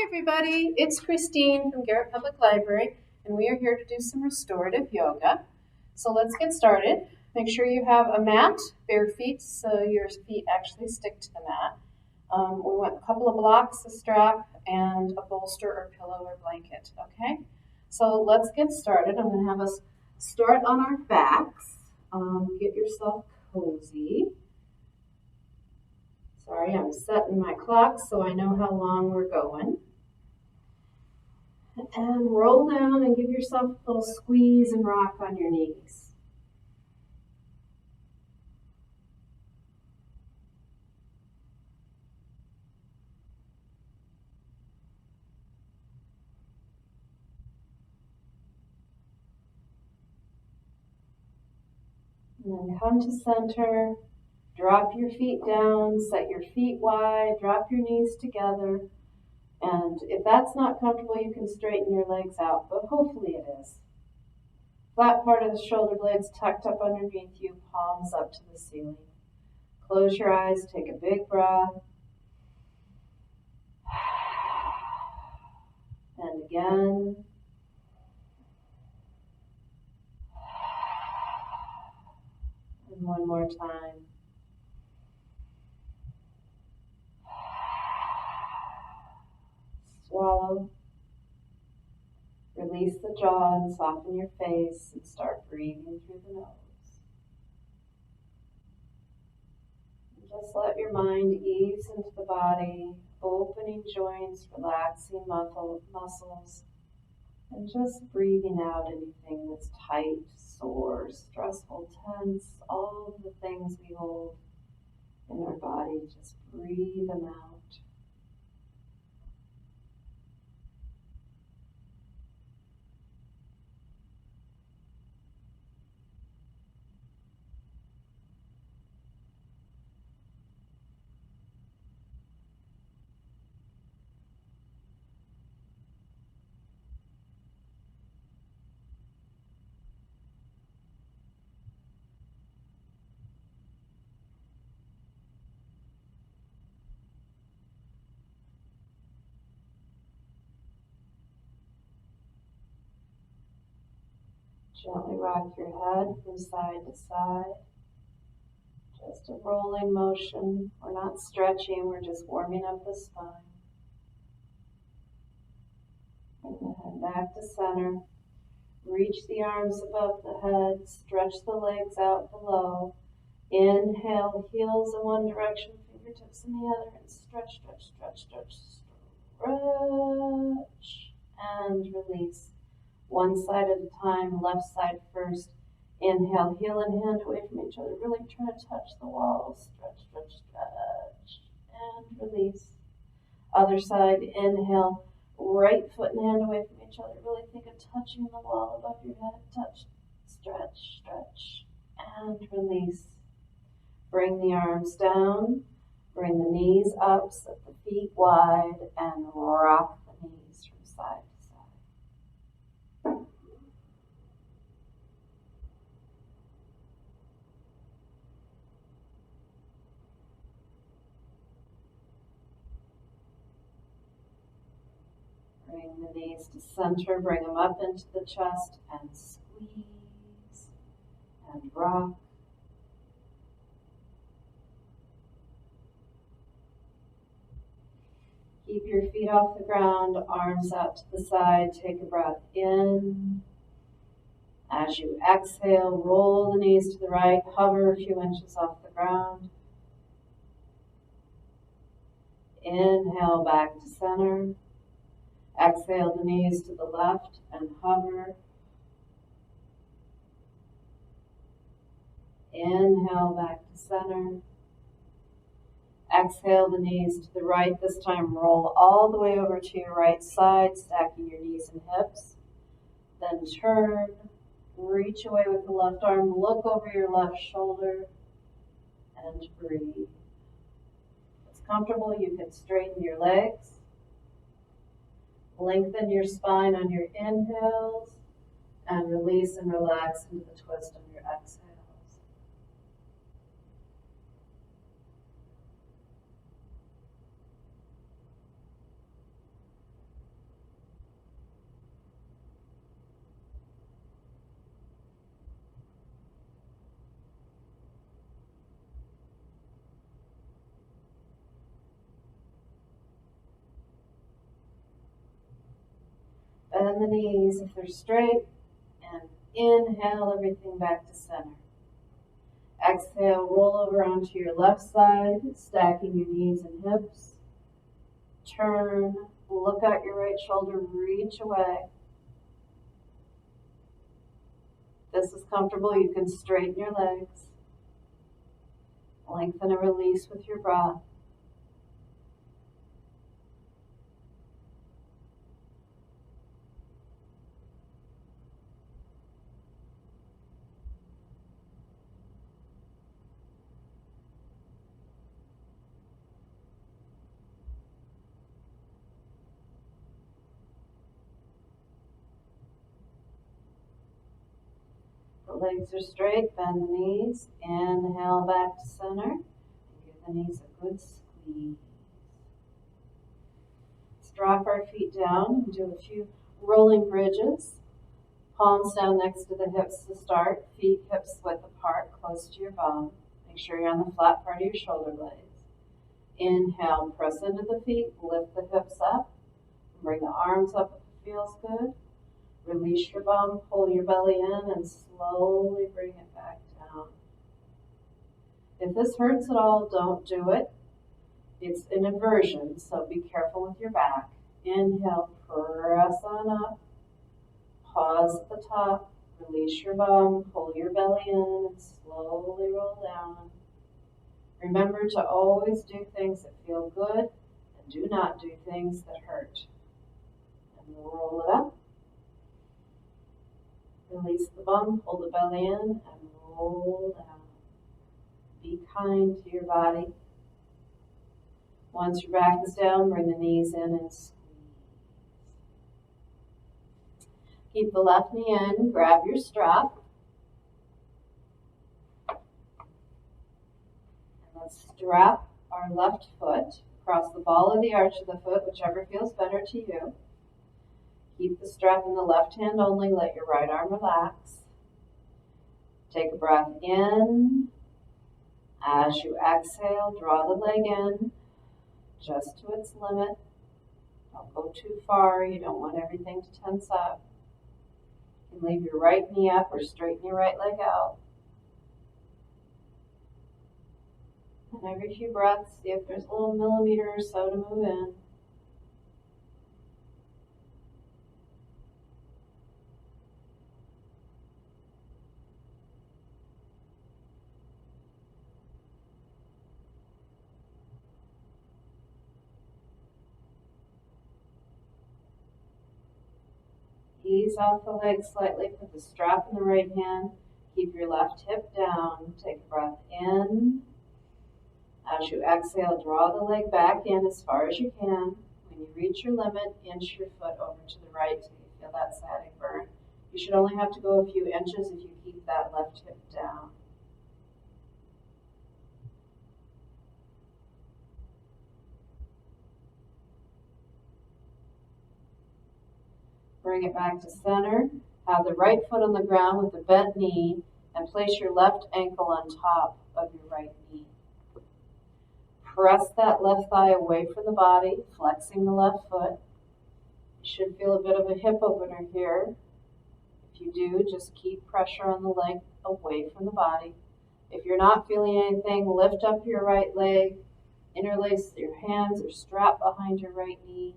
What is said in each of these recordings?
everybody, it's Christine from Garrett Public Library, and we are here to do some restorative yoga. So let's get started. Make sure you have a mat, bare feet, so your feet actually stick to the mat. We want a couple of blocks, a strap, and a bolster or pillow or blanket, okay? So let's get started. I'm going to have us start on our backs. Get yourself cozy. Sorry, I'm setting my clock so I know how long we're going. And roll down and give yourself a little squeeze and rock on your knees. And then come to center. Drop your feet down, set your feet wide, drop your knees together. And if that's not comfortable, you can straighten your legs out, but hopefully it is. Flat part of the shoulder blades tucked up underneath you, palms up to the ceiling. Close your eyes, take a big breath. And again. And one more time. Swallow. Release the jaw and soften your face and start breathing through the nose. And just let your mind ease into the body, opening joints, relaxing muscles, and just breathing out anything that's tight, sore, stressful, tense, all of the things we hold in our body, just breathe them out. Gently rock your head from side to side. Just a rolling motion. We're not stretching, we're just warming up the spine. Bring the head back to center. Reach the arms above the head. Stretch the legs out below. Inhale, heels in one direction, fingertips in the other, and stretch, stretch, stretch, stretch, stretch, and release. One side at a time, left side first. Inhale, heel and hand away from each other. Really try to touch the wall. Stretch, stretch, stretch, and release. Other side, inhale, right foot and hand away from each other. Really think of touching the wall above your head. Touch, stretch, stretch, and release. Bring the arms down. Bring the knees up, set the feet wide, and rock the knees from side to side. Bring the knees to center, bring them up into the chest, and squeeze, and rock. Keep your feet off the ground, arms out to the side, take a breath in. As you exhale, roll the knees to the right, hover a few inches off the ground. Inhale back to center. Exhale the knees to the left and hover. Inhale back to center. Exhale the knees to the right. This time roll all the way over to your right side, stacking your knees and hips. Then turn, reach away with the left arm, look over your left shoulder, and breathe. If it's comfortable, you can straighten your legs. Lengthen your spine on your inhales and release and relax into the twist on your exhales. bend the knees if they're straight, and inhale everything back to center. Exhale, roll over onto your left side, stacking your knees and hips. Turn, look out your right shoulder, reach away. If this is comfortable, you can straighten your legs. Lengthen and release with your breath. The legs are straight, bend the knees, inhale back to center, and give the knees a good squeeze. Let's drop our feet down and do a few rolling bridges. Palms down next to the hips to start, feet hips width apart, close to your bum. Make sure you're on the flat part of your shoulder blades. Inhale, press into the feet, lift the hips up, bring the arms up if it feels good. Release your bum, pull your belly in, and slowly bring it back down. If this hurts at all, don't do it. It's an inversion, so be careful with your back. Inhale, press on up. Pause at the top. Release your bum, pull your belly in, and slowly roll down. Remember to always do things that feel good, and do not do things that hurt. And roll it up. Release the bum, pull the belly in, and roll down. Be kind to your body. Once your back is down, bring the knees in and squeeze. Keep the left knee in, grab your strap. And let's strap our left foot across the ball of the arch of the foot, whichever feels better to you. Keep the strap in the left hand only, let your right arm relax. Take a breath in. As you exhale, draw the leg in just to its limit. Don't go too far, you don't want everything to tense up. You can leave your right knee up or straighten your right leg out. And every few breaths, see if there's a little millimeter or so to move in. Ease off the leg slightly, put the strap in the right hand, keep your left hip down, take a breath in. As you exhale, draw the leg back in as far as you can. When you reach your limit, inch your foot over to the right so you feel that sciatic burn. You should only have to go a few inches if you keep that left hip down. Bring it back to center. Have the right foot on the ground with the bent knee and place your left ankle on top of your right knee. Press that left thigh away from the body, flexing the left foot. You should feel a bit of a hip opener here. If you do, just keep pressure on the leg away from the body. If you're not feeling anything, lift up your right leg, interlace your hands or strap behind your right knee,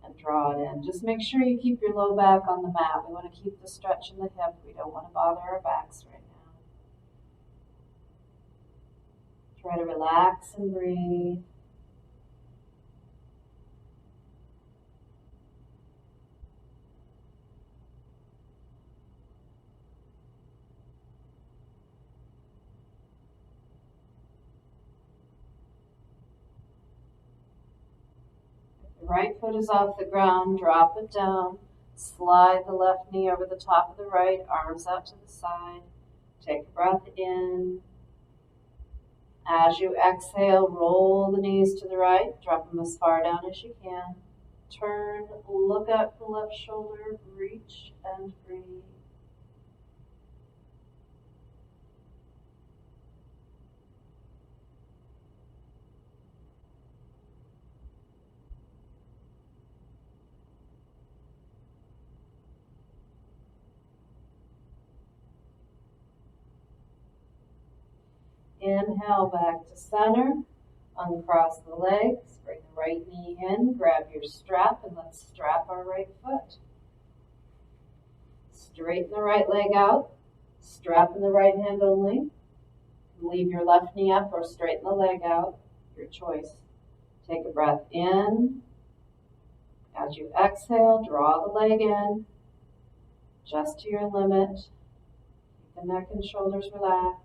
and draw it in. Just make sure you keep your low back on the mat. We want to keep the stretch in the hip. We don't want to bother our backs right now. Try to relax and breathe. The right foot is off the ground, drop it down. Slide the left knee over the top of the right, arms out to the side. Take a breath in. As you exhale, roll the knees to the right, drop them as far down as you can. Turn, look up the left shoulder, reach and breathe. Inhale back to center. Uncross the legs. Bring the right knee in. Grab your strap and let's strap our right foot. Straighten the right leg out. Strap in the right hand only. Leave your left knee up or straighten the leg out. Your choice. Take a breath in. As you exhale, draw the leg in. Just to your limit. Keep the neck and shoulders relaxed.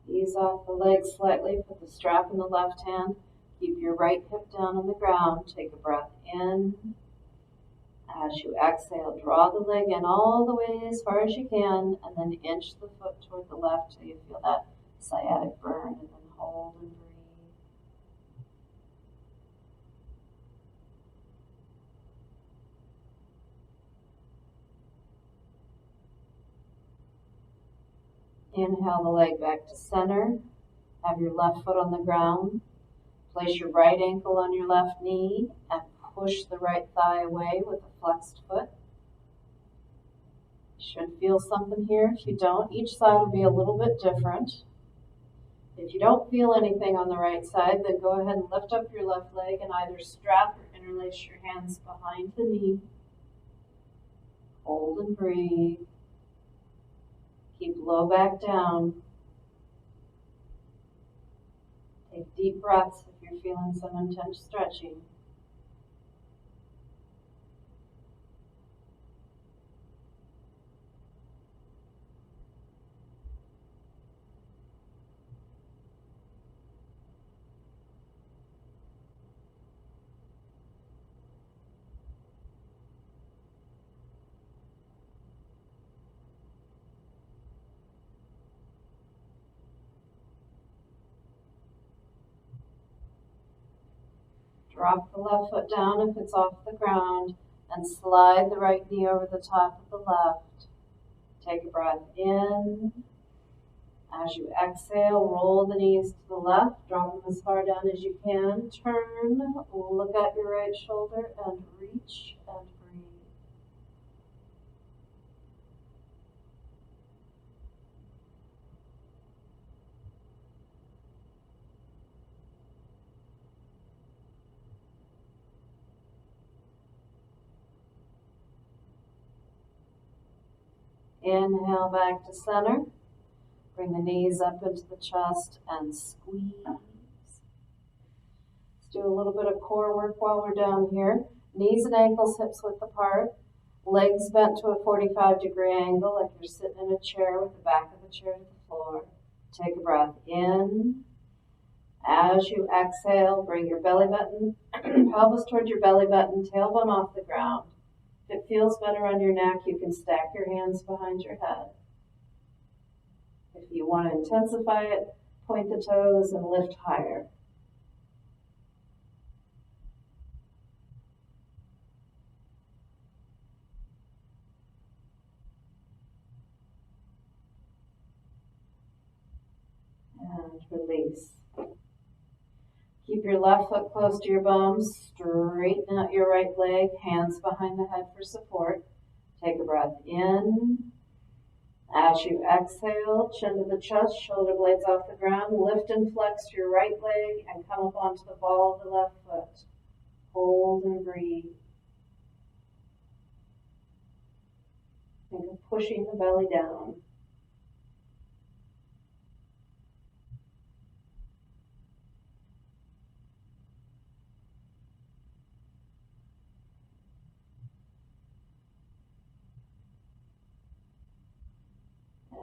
Ease off the legs slightly, put the strap in the left hand. Keep your right hip down on the ground. Take a breath in. As you exhale, draw the leg in all the way as far as you can, and then inch the foot toward the left till you feel that sciatic burn, and then hold and breathe. Inhale the leg back to center. Have your left foot on the ground. Place your right ankle on your left knee and push the right thigh away with a flexed foot. You should feel something here. If you don't, each side will be a little bit different. If you don't feel anything on the right side, then go ahead and lift up your left leg and either strap or interlace your hands behind the knee. Hold and breathe. Keep low back down. Take deep breaths if you're feeling some intense stretching. Drop the left foot down if it's off the ground and slide the right knee over the top of the left. Take a breath in. As you exhale, roll the knees to the left, drop them as far down as you can. Turn, look at your right shoulder and reach and breathe. Inhale back to center. Bring the knees up into the chest and squeeze. Let's do a little bit of core work while we're down here. Knees and ankles hips width apart. Legs bent to a 45-degree angle like you're sitting in a chair with the back of the chair to the floor. Take a breath in. As you exhale, bring your belly button, pelvis towards your belly button, tailbone off the ground. If it feels better on your neck, you can stack your hands behind your head. If you want to intensify it, point the toes and lift higher. And release. Keep your left foot close to your bum. Straighten out your right leg. Hands behind the head for support. Take a breath in. As you exhale, chin to the chest, shoulder blades off the ground. Lift and flex your right leg and come up onto the ball of the left foot. Hold and breathe. Think of pushing the belly down.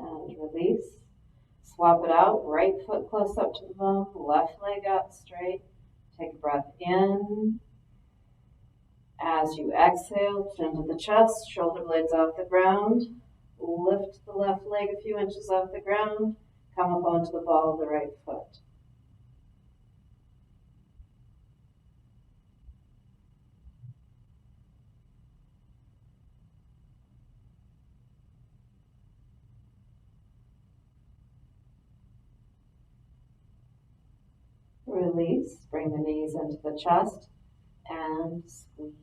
And release. Swap it out. Right foot close up to the bum. Left leg out straight. Take a breath in. As you exhale, chin to the chest, shoulder blades off the ground. Lift the left leg a few inches off the ground. Come up onto the ball of the right foot. Release, bring the knees into the chest and squeeze.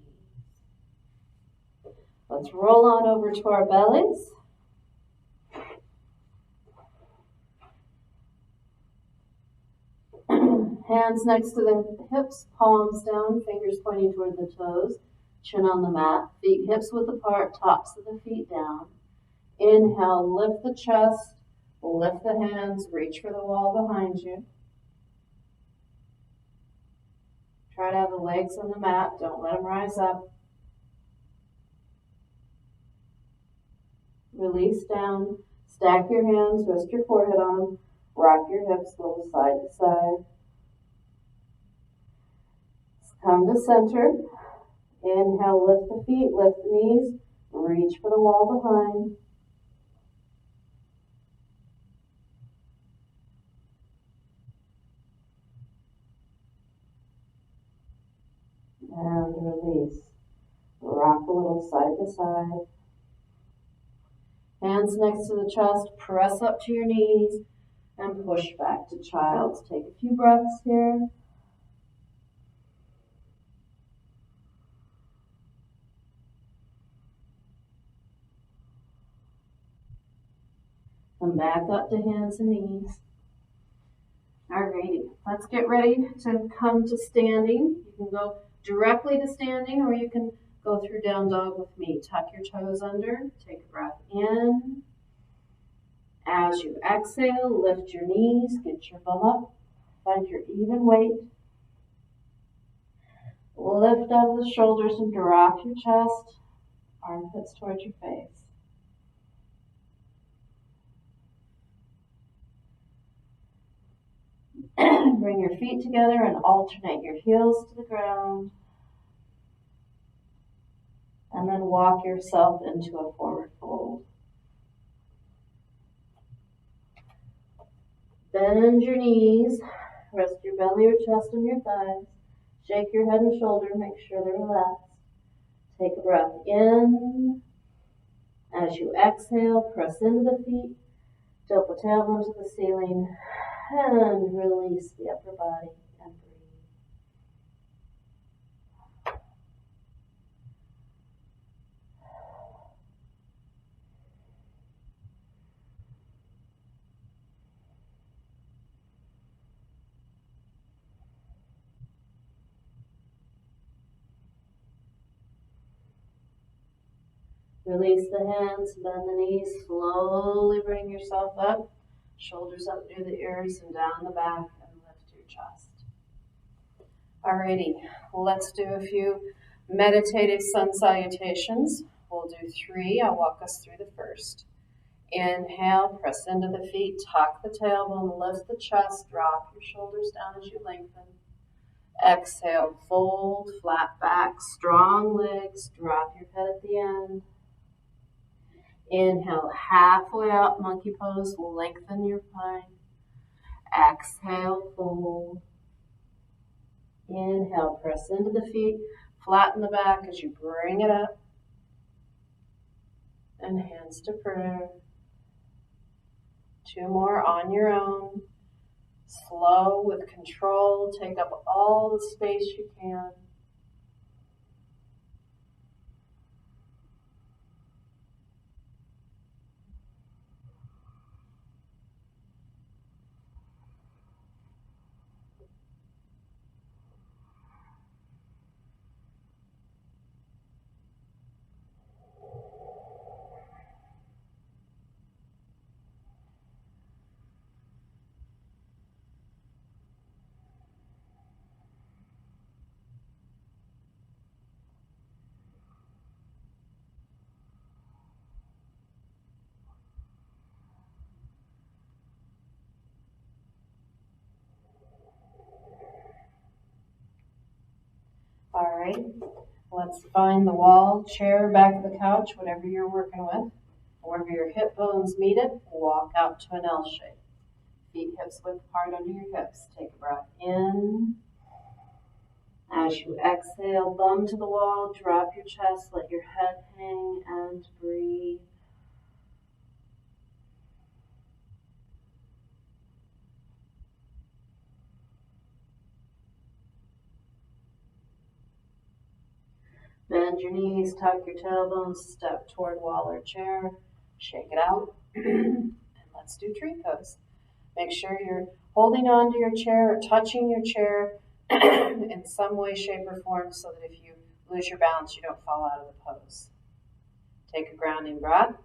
Let's roll on over to our bellies. Hands next to the hips, palms down, fingers pointing toward the toes, chin on the mat, feet hips width apart, tops of the feet down. Inhale, lift the chest, lift the hands, reach for the wall behind you. Try to have the legs on the mat, don't let them rise up. Release down, stack your hands, rest your forehead on, rock your hips a little side to side. Come to center. Inhale, lift the feet, lift the knees, reach for the wall behind. And release. Rock a little side to side. Hands next to the chest, press up to your knees and push back to child's. Take a few breaths here. Come back up to hands and knees. Alrighty, let's get ready to come to standing. You can go directly to standing or you can go through down dog with me. Tuck your toes under, take a breath in. As you exhale, lift your knees, get your bum up, find your even weight. Lift up the shoulders and drop your chest, armpits towards your face. Bring your feet together and alternate your heels to the ground. And then walk yourself into a forward fold. Bend your knees, rest your belly or chest on your thighs. Shake your head and shoulder, make sure they're relaxed. Take a breath in. As you exhale, press into the feet, tilt the tailbone to the ceiling, and release the upper body and breathe. Release the hands, bend the knees, slowly bring yourself up, shoulders up near the ears and down the back, and lift your chest. Alrighty, let's do a few meditative sun salutations. We'll do 3. I'll walk us through the first. Inhale, press into the feet, tuck the tailbone, lift the chest, drop your shoulders down as you lengthen. Exhale, fold, flat back, strong legs, drop your head at the end. Inhale, halfway up, monkey pose, lengthen your spine. Exhale, fold. Inhale, press into the feet, flatten the back as you bring it up. And hands to prayer. 2 more on your own. Slow with control, take up all the space you can. All right, let's find the wall, chair, back of the couch, whatever you're working with. Wherever your hip bones meet it, walk out to an L shape. Feet hips width apart under your hips. Take a breath in. As you exhale, bum to the wall, drop your chest, let your head hang, and breathe. Bend your knees, tuck your tailbones, step toward wall or chair, shake it out, and let's do tree pose. Make sure you're holding on to your chair or touching your chair in some way, shape, or form so that if you lose your balance, you don't fall out of the pose. Take a grounding breath.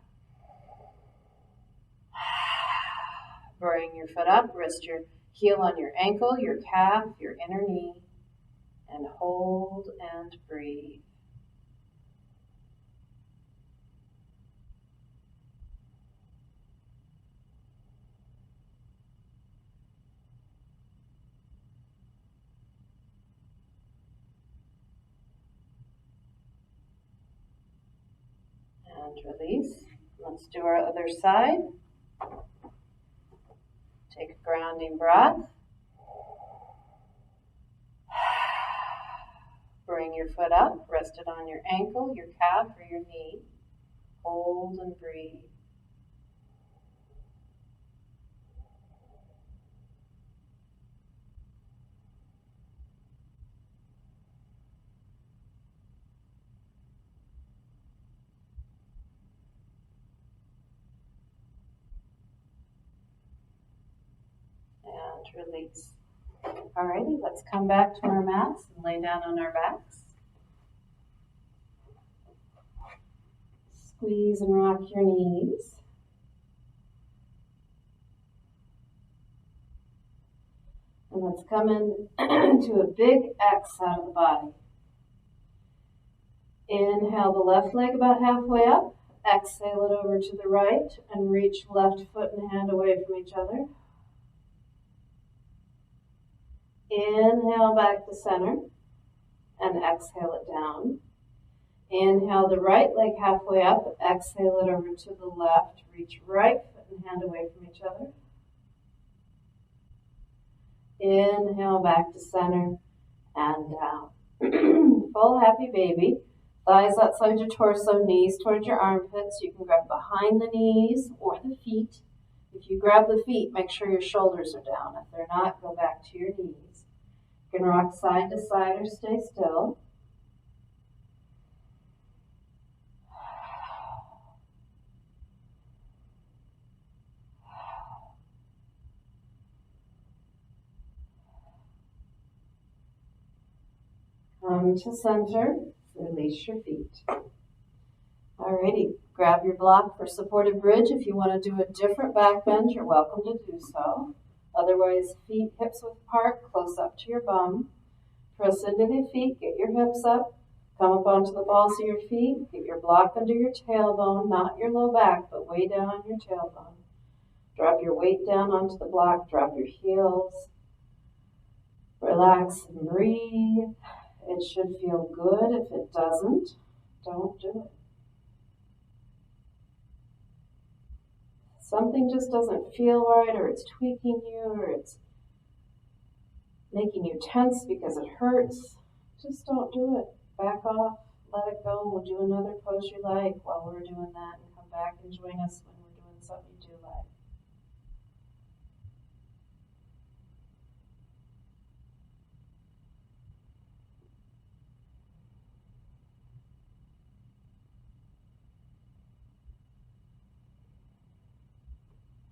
Bring your foot up, rest your heel on your ankle, your calf, your inner knee, and hold and breathe. And release. Let's do our other side. Take a grounding breath. Bring your foot up, rest it on your ankle, your calf, or your knee. Hold and breathe. And release. Alrighty, let's come back to our mats and lay down on our backs. Squeeze and rock your knees. And let's come into a big X out of the body. Inhale the left leg about halfway up. Exhale it over to the right and reach left foot and hand away from each other. Inhale back to center and exhale it down. Inhale the right leg halfway up, exhale it over to the left, reach right foot and hand away from each other. Inhale back to center and down. Full happy baby. Thighs outside your torso, knees towards your armpits. You can grab behind the knees or the feet. If you grab the feet, make sure your shoulders are down. If they're not, go back to your knees. You can rock side to side or stay still. Come to center, release your feet. Alrighty, grab your block for supported bridge. If you want to do a different back bend, you're welcome to do so. Otherwise, feet hips width apart, close up to your bum. Press into the feet, get your hips up. Come up onto the balls of your feet. Get your block under your tailbone, not your low back, but way down on your tailbone. Drop your weight down onto the block, drop your heels. Relax and breathe. It should feel good. If it doesn't, don't do it. Something just doesn't feel right, or it's tweaking you, or it's making you tense because it hurts. Just don't do it. Back off, let it go. We'll do another pose you like while we're doing that, and come back and join us when we're doing something you do like.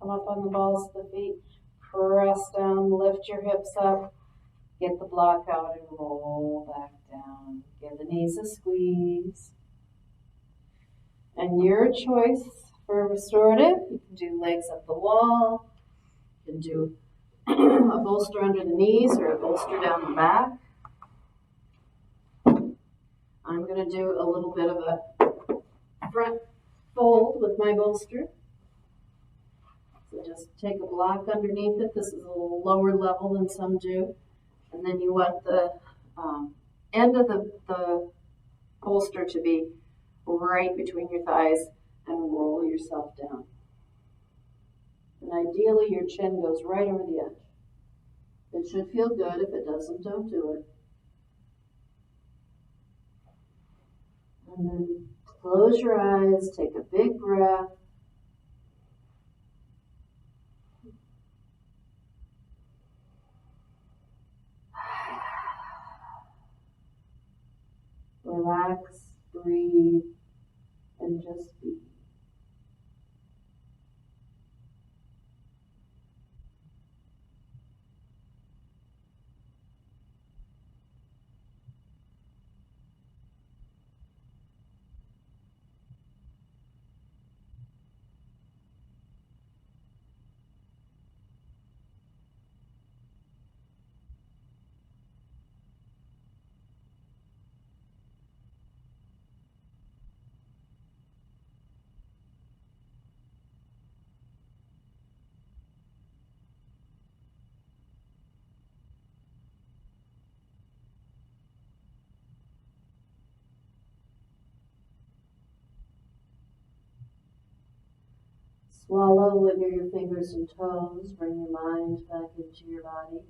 Come up on the balls of the feet, press down, lift your hips up, get the block out and roll back down. Give the knees a squeeze. And your choice for restorative, you can do legs up the wall, you can do a bolster under the knees or a bolster down the back. I'm going to do a little bit of a front fold with my bolster. So just take a block underneath it. This is a little lower level than some do. And then you want the end of the bolster to be right between your thighs and roll yourself down. And ideally, your chin goes right over the edge. It should feel good. If it doesn't, don't do it. And then close your eyes, take a big breath. Relax, breathe, and just be. Swallow, wiggle your fingers and toes, bring your mind back into your body.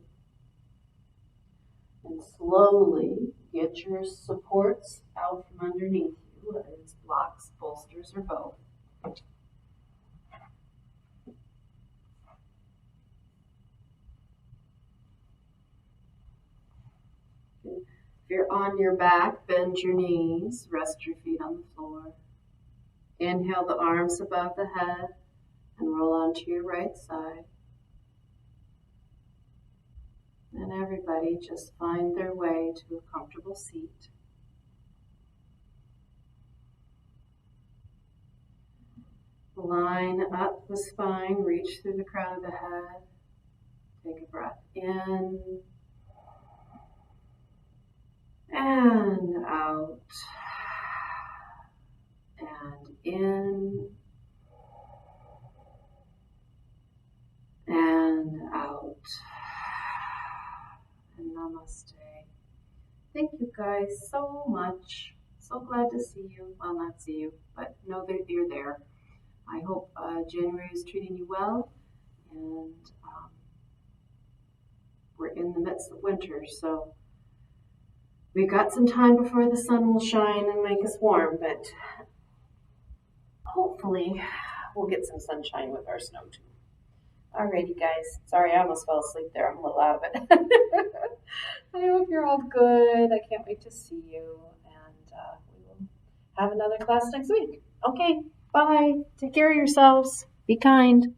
And slowly get your supports out from underneath you, whether it's blocks, bolsters, or both. If you're on your back, bend your knees, rest your feet on the floor. Inhale the arms above the head and roll onto your right side. And everybody just find their way to a comfortable seat. Line up the spine, reach through the crown of the head. Take a breath in and out. And in and out. And namaste. Thank you guys so much. So glad to see you. Well, not see you, but know that you're there. I hope January is treating you well, and we're in the midst of winter, so we've got some time before the sun will shine and make us warm, but hopefully we'll get some sunshine with our snow too. Alrighty guys, sorry I almost fell asleep there, I'm a little out of it. I hope you're all good, I can't wait to see you, and we will have another class next week. Okay, bye, take care of yourselves, be kind.